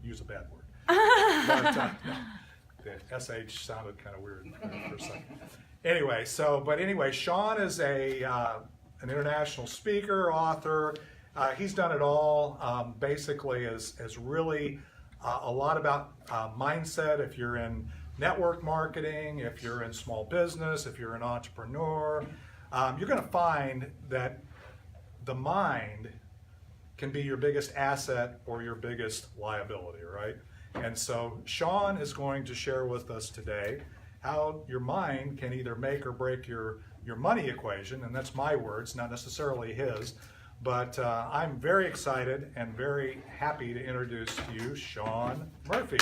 use a bad word. But, no, the SH sounded kind of weird for a second. Anyway, Sean is an international speaker, author. He's done it all. Basically, is really a lot about mindset. If you're in network marketing, if you're in small business, if you're an entrepreneur, you're going to find that the mind can be your biggest asset or your biggest liability, right? And so Sean is going to share with us today how your mind can either make or break your money equation, and that's my words, not necessarily his. But I'm very excited and very happy to introduce to you Sean Murphy.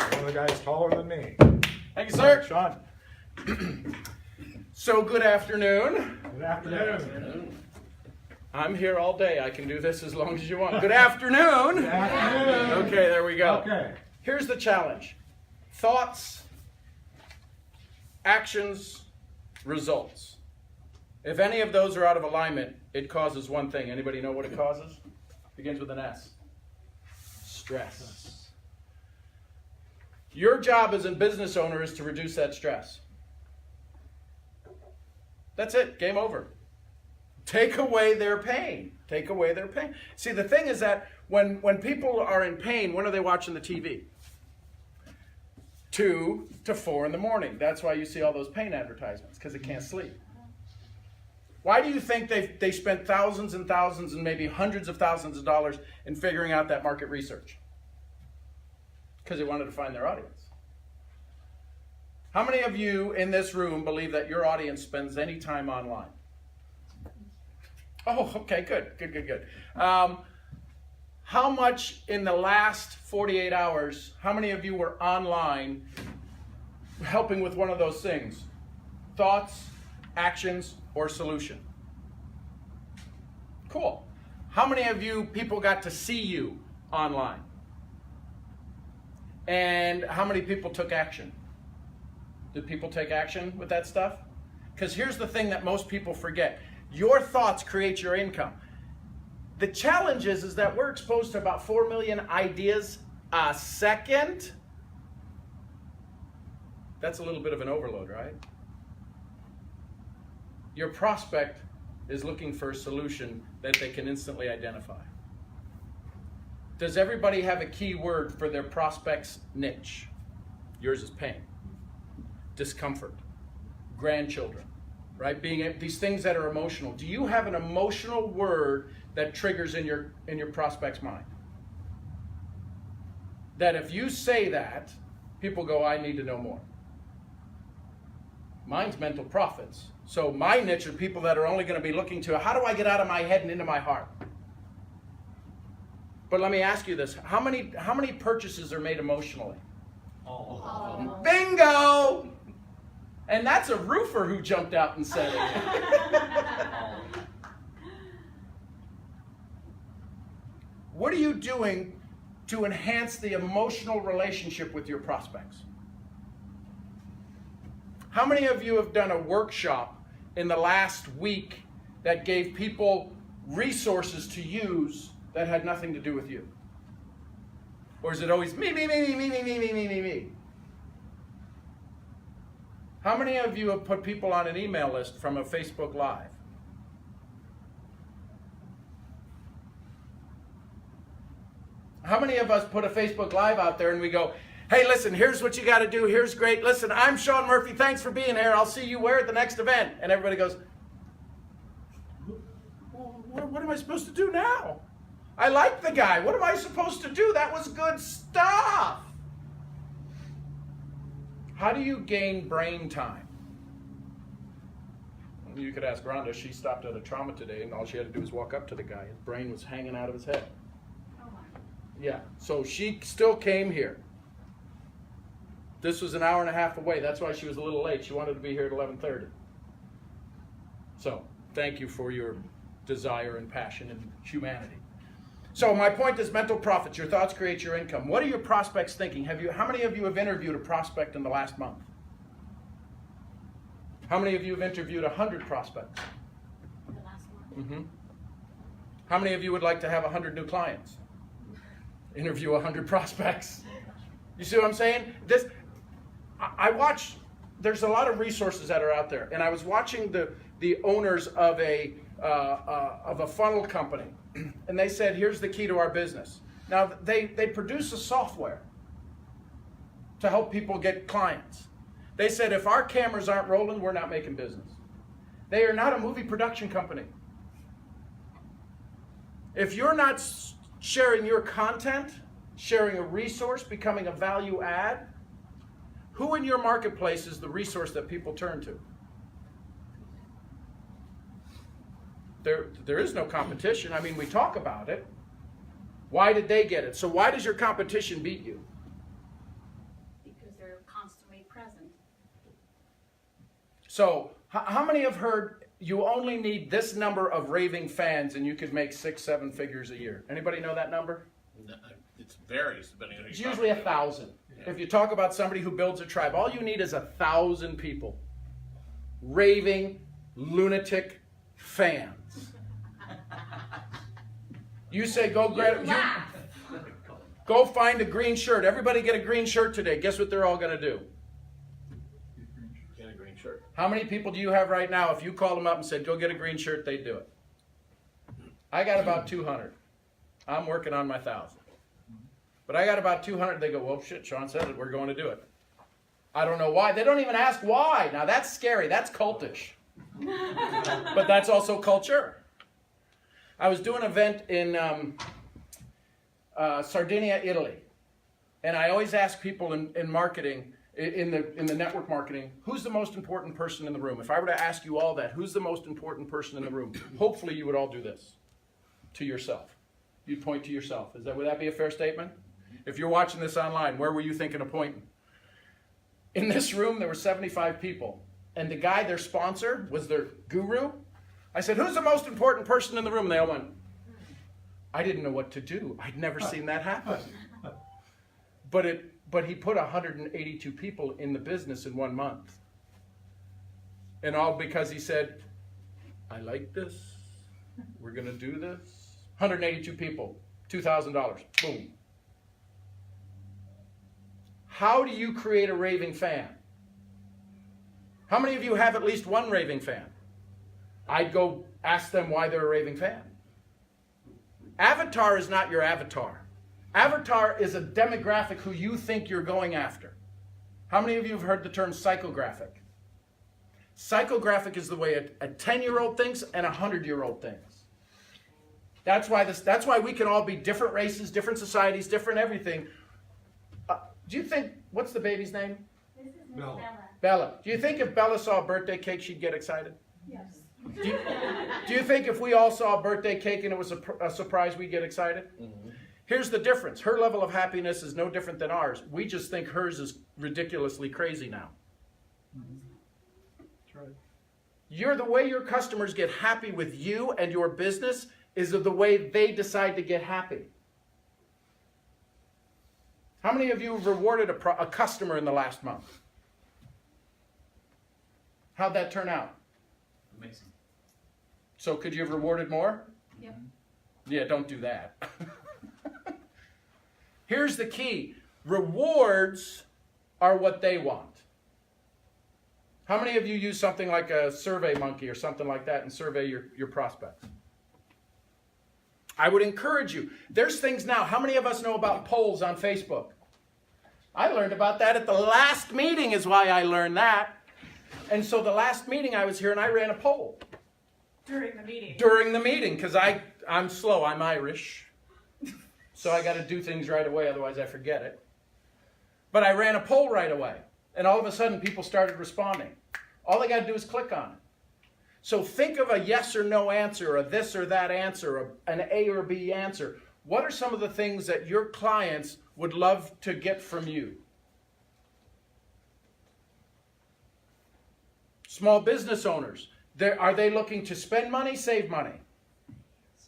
One of the guys taller than me. Thank you, sir. Sean. So good afternoon. Good afternoon. I'm here all day. I can do this as long as you want. Good afternoon. Good afternoon. Okay, there we go. Okay. Here's the challenge. Thoughts, actions, results. If any of those are out of alignment, it causes one thing. Anybody know what it causes? Begins with an S. Stress. Your job as a business owner is to reduce that stress. That's it. Game over. Take away their pain. Take away their pain. See, the thing is that when people are in pain, when are they watching the TV? 2 to 4 in the morning. That's why you see all those pain advertisements, because they can't sleep. Why do you think they spent thousands and thousands and maybe hundreds of thousands of dollars in figuring out that market research? Because they wanted to find their audience. How many of you in this room believe that your audience spends any time online? Oh, okay, good. How much in the last 48 hours, how many of you were online helping with one of those things? Thoughts, actions, or solution? Cool. How many of you people got to see you online? And how many people took action? Did people take action with that stuff? Because here's the thing that most people forget. Your thoughts create your income. The challenge is that we're exposed to about 4 million ideas a second. That's a little bit of an overload, right? Your prospect is looking for a solution that they can instantly identify. Does everybody have a key word for their prospect's niche? Yours is pain, discomfort, grandchildren, right? Being these things that are emotional. Do you have an emotional word that triggers in your prospect's mind? That if you say that, people go, I need to know more. Mine's mental profits. So my niche are people that are only going to be looking to, how do I get out of my head and into my heart? But let me ask you this. How many purchases are made emotionally? All. Bingo! And that's a roofer who jumped out and said it. What are you doing to enhance the emotional relationship with your prospects? How many of you have done a workshop in the last week that gave people resources to use that had nothing to do with you? Or is it always me? How many of you have put people on an email list from a Facebook Live? How many of us put a Facebook Live out there and we go, hey, listen, here's what you got to do. Here's great. Listen, I'm Sean Murphy. Thanks for being here. I'll see you where at the next event. And everybody goes, what am I supposed to do now? I like the guy. What am I supposed to do? That was good stuff. How do you gain brain time? You could ask Rhonda. She stopped at a trauma today, and all she had to do was walk up to the guy. His brain was hanging out of his head. Oh my. Yeah, so she still came here. This was an hour and a half away. That's why she was a little late. She wanted to be here at 11:30. So, thank you for your desire and passion and humanity. So my point is mental profits. Your thoughts create your income. What are your prospects thinking? How many of you have interviewed a prospect in the last month? How many of you have interviewed 100 prospects? The last one. How many of you would like to have 100 new clients? Interview 100 prospects. You see what I'm saying? I watch, there's a lot of resources that are out there, and I was watching the owners of a funnel company, and they said, here's the key to our business. Now, they produce a software to help people get clients. They said, if our cameras aren't rolling, we're not making business. They are not a movie production company. If you're not sharing your content, sharing a resource, becoming a value add, who in your marketplace is the resource that people turn to? There is no competition. I mean, we talk about it. Why did they get it? So why does your competition beat you? Because they're constantly present. So how many have heard you only need this number of raving fans and you could make 6-7 figures a year? Anybody know that number? It varies depending on who It's you're usually talking about. 1,000. If you talk about somebody who builds a tribe, all you need is 1,000 people. Raving, lunatic fans. You say, go find a green shirt. Everybody get a green shirt today. Guess what they're all going to do? Get a green shirt. How many people do you have right now? If you called them up and said, go get a green shirt, they'd do it. I got about 200. I'm working on my 1,000. But I got about 200. They go, well, shit, Sean said it. We're going to do it. I don't know why. They don't even ask why. Now, that's scary. That's cultish. But that's also culture. I was doing an event in Sardinia, Italy. And I always ask people in marketing, in the network marketing, who's the most important person in the room? If I were to ask you all that, who's the most important person in the room? Hopefully you would all do this to yourself. You'd point to yourself. Would that be a fair statement? If you're watching this online, where were you thinking of pointing? In this room, there were 75 people. And the guy, their sponsor, was their guru. I said, who's the most important person in the room? And they all went, I didn't know what to do. I'd never seen that happen. But he put 182 people in the business in 1 month. And all because he said, I like this. We're going to do this. 182 people, $2,000. Boom. How do you create a raving fan? How many of you have at least one raving fan? I'd go ask them why they're a raving fan. Avatar is not your avatar. Avatar is a demographic who you think you're going after. How many of you have heard the term psychographic? Psychographic is the way a 10-year-old thinks and a 100-year-old thinks. That's why we can all be different races, different societies, different everything. Do you think, what's the baby's name? This is Miss Bella. Bella. Do you think if Bella saw a birthday cake, she'd get excited? Yes. Do you think if we all saw a birthday cake and it was a surprise, we'd get excited? Mm-hmm. Here's the difference. Her level of happiness is no different than ours. We just think hers is ridiculously crazy now. That's right. The way your customers get happy with you and your business is the way they decide to get happy. How many of you have rewarded a customer in the last month? How'd that turn out? Amazing. So could you have rewarded more? Yep. Yeah, don't do that. Here's the key. Rewards are what they want. How many of you use something like a Survey Monkey or something like that and survey your prospects? I would encourage you. There's things now. How many of us know about polls on Facebook? I learned about that at the last meeting is why I learned that. And so the last meeting I was here and I ran a poll. During the meeting. During the meeting, because I'm slow, I'm Irish. So I got to do things right away, otherwise I forget it. But I ran a poll right away. And all of a sudden people started responding. All they got to do is click on it. So think of a yes or no answer, a this or that answer, an A or B answer. What are some of the things that your clients would love to get from you? Small business owners, are they looking to spend money, save money?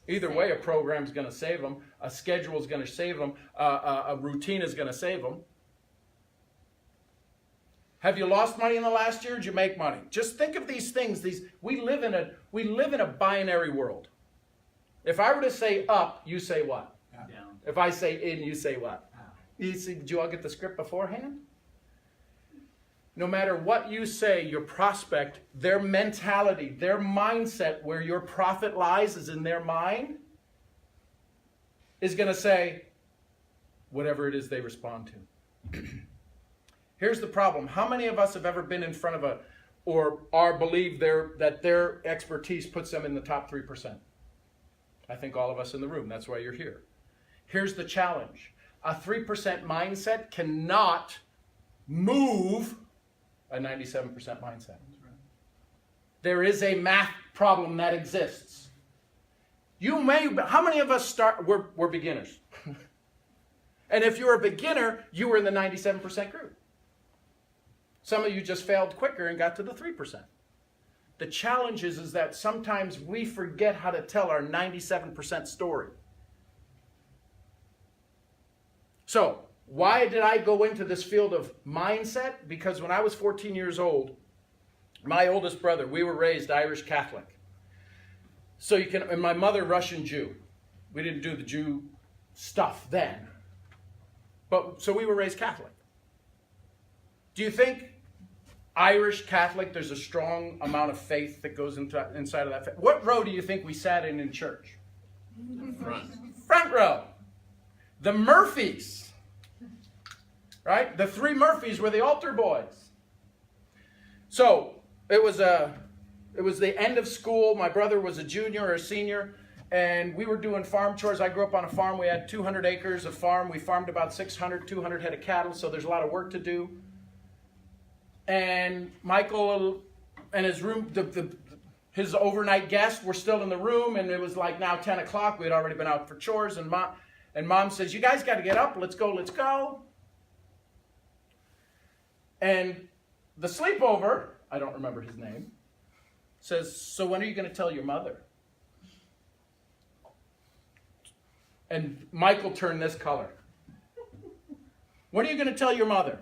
Either way, a program's going to save them, a schedule is going to save them, a routine is going to save them. Have you lost money in the last year? Did you make money? Just think of these things. We live in a binary world. If I were to say up, you say what? Down. If I say in, you say what? You see, did you all get the script beforehand? No matter what you say, your prospect, their mentality, their mindset, where your profit lies is in their mind, is going to say whatever it is they respond to. Here's the problem. How many of us have ever been in front of or believe that their expertise puts them in the top 3%? I think all of us in the room. That's why you're here. Here's the challenge. A 3% mindset cannot move a 97% mindset. There is a math problem that exists. How many of us we're beginners? And if you're a beginner, you were in the 97% group. Some of you just failed quicker and got to the 3%. The challenge is that sometimes we forget how to tell our 97% story. So, why did I go into this field of mindset? Because when I was 14 years old, my oldest brother, we were raised Irish Catholic. So and my mother Russian Jew. We didn't do the Jew stuff then. So we were raised Catholic. Do you think Irish Catholic, there's a strong amount of faith that goes inside of that faith? What row do you think we sat in church? Front. Front row. The Murphys. Right? The three Murphys were the altar boys. So it was the end of school. My brother was a junior or a senior, and we were doing farm chores. I grew up on a farm. We had 200 acres of farm. We farmed about 200 head of cattle, so there's a lot of work to do. And Michael and his room, his overnight guests were still in the room, and it was like now 10 o'clock. We had already been out for chores, and Mom says, "You guys got to get up. Let's go." And the sleepover, I don't remember his name, says, "So when are you going to tell your mother?" And Michael turned this color. "When are you going to tell your mother?"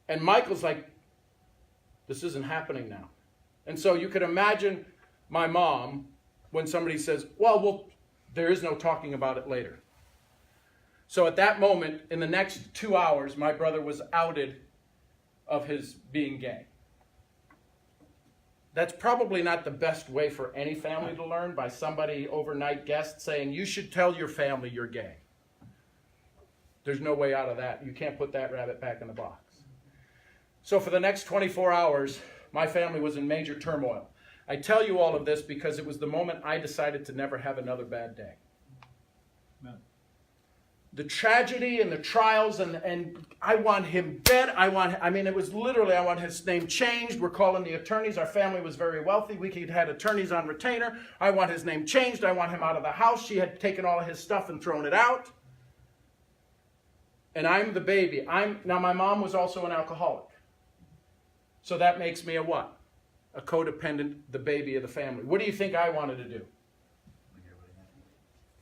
And Michael's like, "This isn't happening now." And so you could imagine my mom when somebody says, well, there is no talking about it later. So at that moment, in the next 2 hours, my brother was outed of his being gay. That's probably not the best way for any family to learn, by somebody overnight guest saying, "You should tell your family you're gay." There's no way out of that. You can't put that rabbit back in the box. So for the next 24 hours, my family was in major turmoil. I tell you all of this because it was the moment I decided to never have another bad day. Amen. The tragedy and the trials, and I want him dead. It was literally, I want his name changed. We're calling the attorneys. Our family was very wealthy. We had attorneys on retainer. I want his name changed. I want him out of the house. She had taken all of his stuff and thrown it out. And I'm the baby. Now my mom was also an alcoholic. So that makes me a what? A codependent, the baby of the family. What do you think I wanted to do?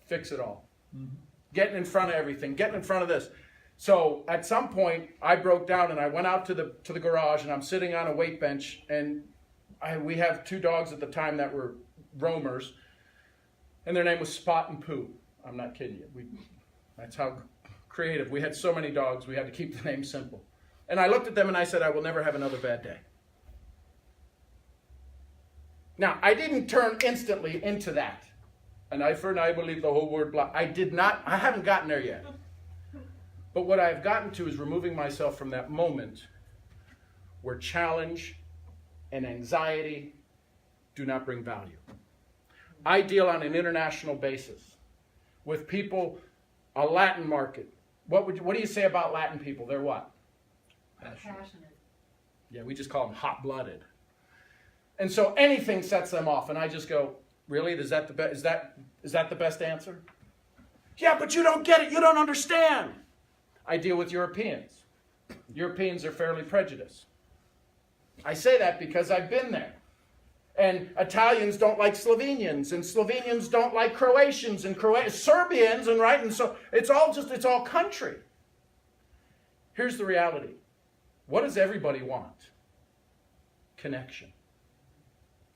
Fix it all. Mm-hmm. Getting in front of everything, getting in front of this. So at some point, I broke down and I went out to the garage, and I'm sitting on a weight bench, and we have 2 dogs at the time that were roamers, and their name was Spot and Pooh. I'm not kidding you. That's how creative. We had so many dogs, we had to keep the name simple. And I looked at them and I said, "I will never have another bad day." Now, I didn't turn instantly into that. An eye for an eye, believe the whole word blah. I haven't gotten there yet. But what I've gotten to is removing myself from that moment where challenge and anxiety do not bring value. I deal on an international basis with people, a Latin market. What do you say about Latin people? They're what? Passionate. Yeah, we just call them hot-blooded. And so anything sets them off, and I just go, "Really? Is that the best answer?" "Yeah, but you don't get it. You don't understand." I deal with Europeans. Europeans are fairly prejudiced. I say that because I've been there. And Italians don't like Slovenians, and Slovenians don't like Croatians, and Serbians, and right? And so it's all country. Here's the reality. What does everybody want? Connection.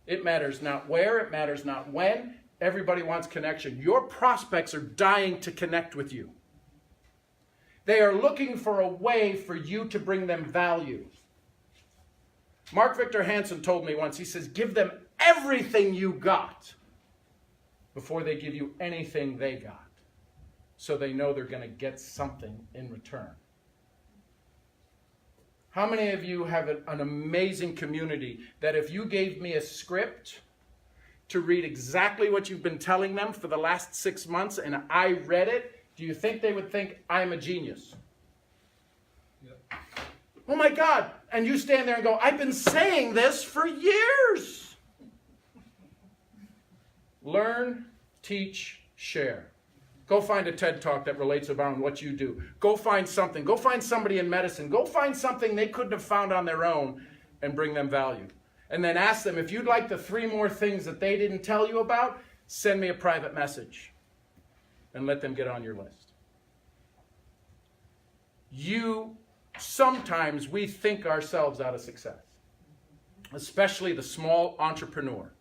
It matters not where, it matters not when, Everybody wants connection. Your prospects are dying to connect with you. They are looking for a way for you to bring them value. Mark Victor Hansen told me once, he says, give them everything you got before they give you anything they got, so they know they're going to get something in return. How many of you have an amazing community that if you gave me a script to read exactly what you've been telling them for the last 6 months and I read it, do you think they would think I'm a genius? Yep. Oh my God. And you stand there and go, I've been saying this for years. Learn, teach, share. Go find a TED Talk that relates around what you do. Go find something. Go find somebody in medicine. Go find something they couldn't have found on their own and bring them value. And then ask them, if you'd like the 3 more things that they didn't tell you about, send me a private message and let them get on your list. Sometimes we think ourselves out of success, especially the small entrepreneur.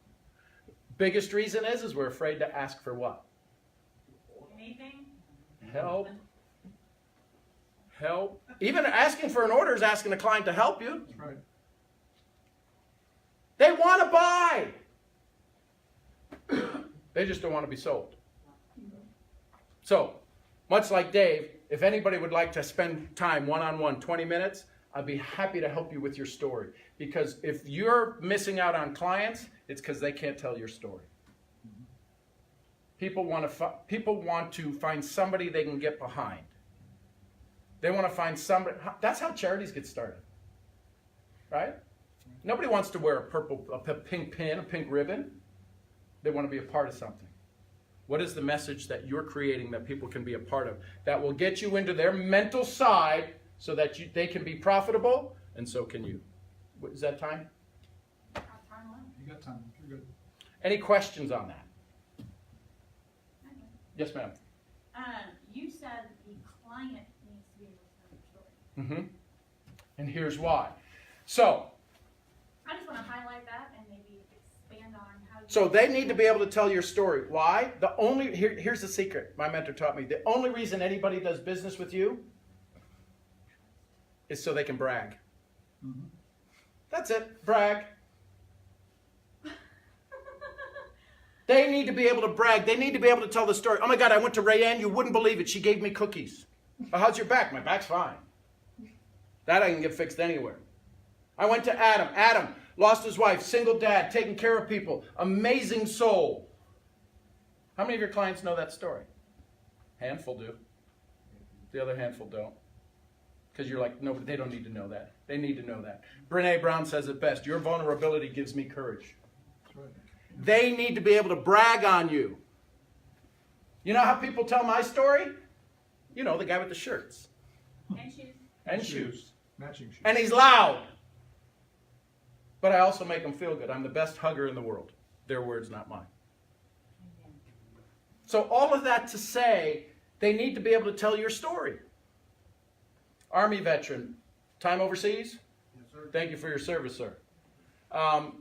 Biggest reason is we're afraid to ask for what? Anything? Help. Help. Even asking for an order is asking a client to help you. That's right. They want to buy. They just don't want to be sold. So, much like Dave, if anybody would like to spend time one-on-one, 20 minutes, I'd be happy to help you with your story. Because if you're missing out on clients, it's because they can't tell your story. People want to find somebody they can get behind. They want to find somebody. That's how charities get started, right? Nobody wants to wear a pink pin, a pink ribbon. They want to be a part of something. What is the message that you're creating that people can be a part of that will get you into their mental side so that they can be profitable, and so can you? Is that time? You got time. You're good. Any questions on that? Yes, ma'am. You said the client needs to be able to tell their story. And here's why. So I just want to highlight that and maybe expand on how you... So they need to be able to tell your story. Why? Here's the secret my mentor taught me. The only reason anybody does business with you is so they can brag. That's it. Brag. They need to be able to brag. They need to be able to tell the story. Oh my God, I went to Rayanne. You wouldn't believe it. She gave me cookies. Oh, how's your back? My back's fine. That I can get fixed anywhere. I went to Adam. Adam lost his wife, single dad, taking care of people, amazing soul. How many of your clients know that story? Handful do. The other handful don't. Because you're like, no, they don't need to know that. They need to know that. Brene Brown says it best. Your vulnerability gives me courage. That's right. They need to be able to brag on you. You know how people tell my story? You know, the guy with the shirts. And shoes. And shoes. Matching shoes. And he's loud. But I also make them feel good. I'm the best hugger in the world. Their words, not mine. So all of that to say, they need to be able to tell your story. Army veteran, time overseas? Yes, sir. Thank you for your service, sir. I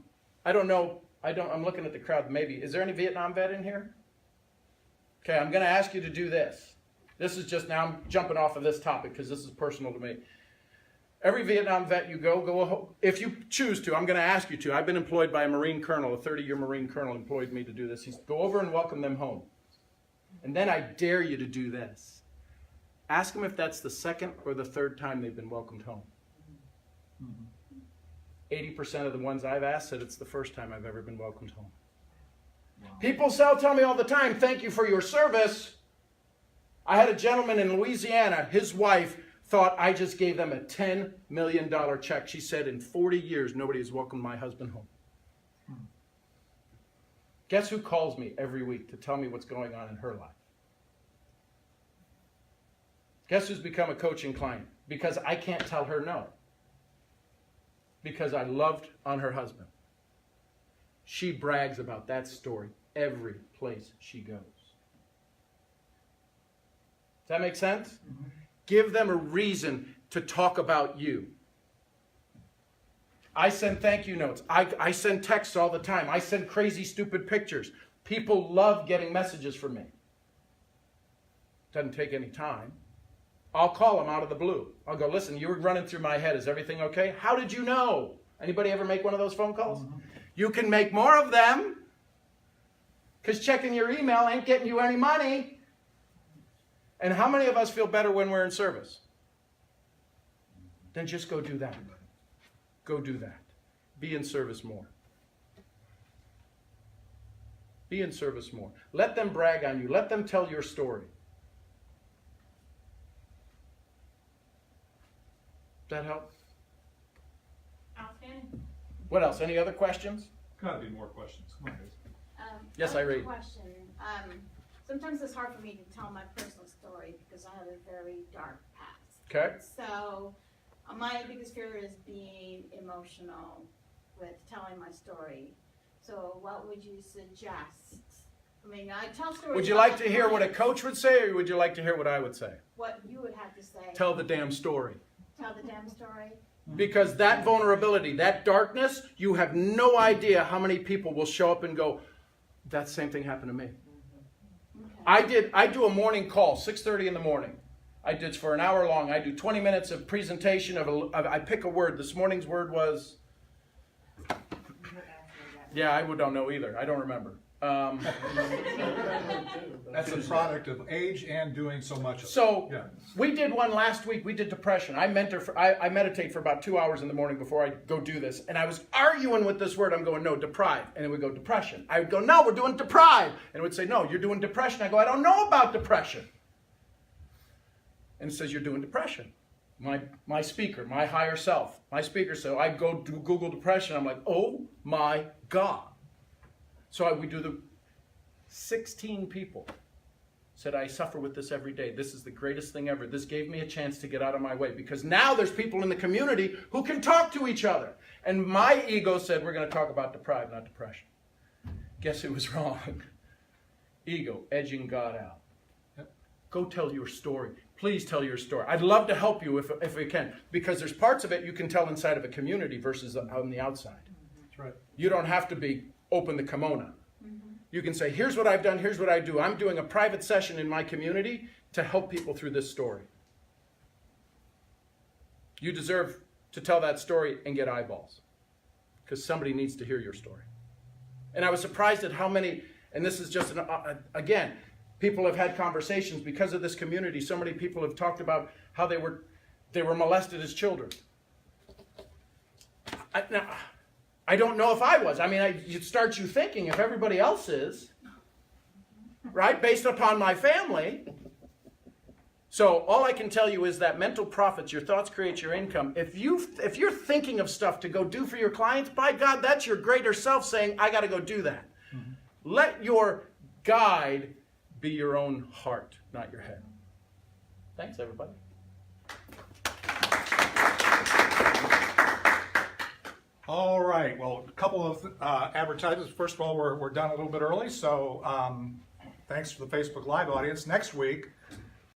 don't know. I'm looking at the crowd. Maybe. Is there any Vietnam vet in here? Okay, I'm going to ask you to do this. This is just, now I'm jumping off of this topic because this is personal to me. Every Vietnam vet you go, if you choose to, I'm going to ask you to. I've been employed by a Marine colonel, a 30-year Marine colonel employed me to do this. He's go over and welcome them home. And then I dare you to do this. Ask them if that's the second or the third time they've been welcomed home. 80% of the ones I've asked said it's the first time I've ever been welcomed home. Wow. People tell me all the time, thank you for your service. I had a gentleman in Louisiana, his wife thought I just gave them a $10 million check. She said, in 40 years, nobody has welcomed my husband home. Guess who calls me every week to tell me what's going on in her life? Guess who's become a coaching client? Because I can't tell her no. Because I loved on her husband. She brags about that story every place she goes. Does that make sense? Mm-hmm. Give them a reason to talk about you. I send thank you notes. I send texts all the time. I send crazy, stupid pictures. People love getting messages from me. Doesn't take any time. I'll call them out of the blue. I'll go, listen, you were running through my head. Is everything okay? How did you know? Anybody ever make one of those phone calls? Mm-hmm. You can make more of them because checking your email ain't getting you any money. And how many of us feel better when we're in service? Then just go do that. Go do that. Be in service more. Be in service more. Let them brag on you. Let them tell your story. Does that help? Outstanding. What else? Any other questions? Gotta be more questions. Come on, guys. Yes, I have a Irene. question. Sometimes it's hard for me to tell my personal story because I have a very dark past. Okay. So my biggest fear is being emotional with telling my story. So what would you suggest? I mean, I tell stories. Would you about like to hear what a clients, coach would say, or would you like to hear what I would say? What you would have to say. Tell the damn story. Tell the damn story. Because that vulnerability, that darkness, you have no idea how many people will show up and go, that same thing happened to me. Okay. I do a morning call, 6:30 in the morning. I did for an hour long. I do 20 minutes of presentation I pick a word. This morning's word was, yeah, I don't know either. I don't remember. That's a product of age and doing so much of it. So Yeah. we did one last week. We did depression. I meditate for about 2 hours in the morning before I go do this. And I was arguing with this word. I'm going, no, deprive. And it would go, depression. I would go, no, we're doing deprive. And it would say, no, you're doing depression. I go, I don't know about depression. And it says, you're doing depression. My speaker, my higher self, my speaker. So I go to Google depression. I'm like, oh my God. So we do the 16 people said, I suffer with this every day. This is the greatest thing ever. This gave me a chance to get out of my way because now there's people in the community who can talk to each other. And my ego said, we're going to talk about deprive, not depression. Guess who was wrong? Ego, edging God out. Yep. Go tell your story. Please tell your story. I'd love to help you if we can, because there's parts of it you can tell inside of a community versus on the outside. That's right. You don't have to be open the kimono. You can say, here's what I've done, here's what I do. I'm doing a private session in my community to help people through this story. You deserve to tell that story and get eyeballs because somebody needs to hear your story. And I was surprised at how many, and this is just, again, people have had conversations because of this community. So many people have talked about how they were molested as children. I don't know if I was. I mean, it starts you thinking if everybody else is, right? Based upon my family. So all I can tell you is that mental profits, your thoughts create your income. If you're thinking of stuff to go do for your clients, by God, that's your greater self saying, I got to go do that. Mm-hmm. Let your guide be your own heart, not your head. Thanks, everybody. All right, well, a couple of advertisements. First of all, we're done a little bit early, so thanks for the Facebook Live audience. Next week,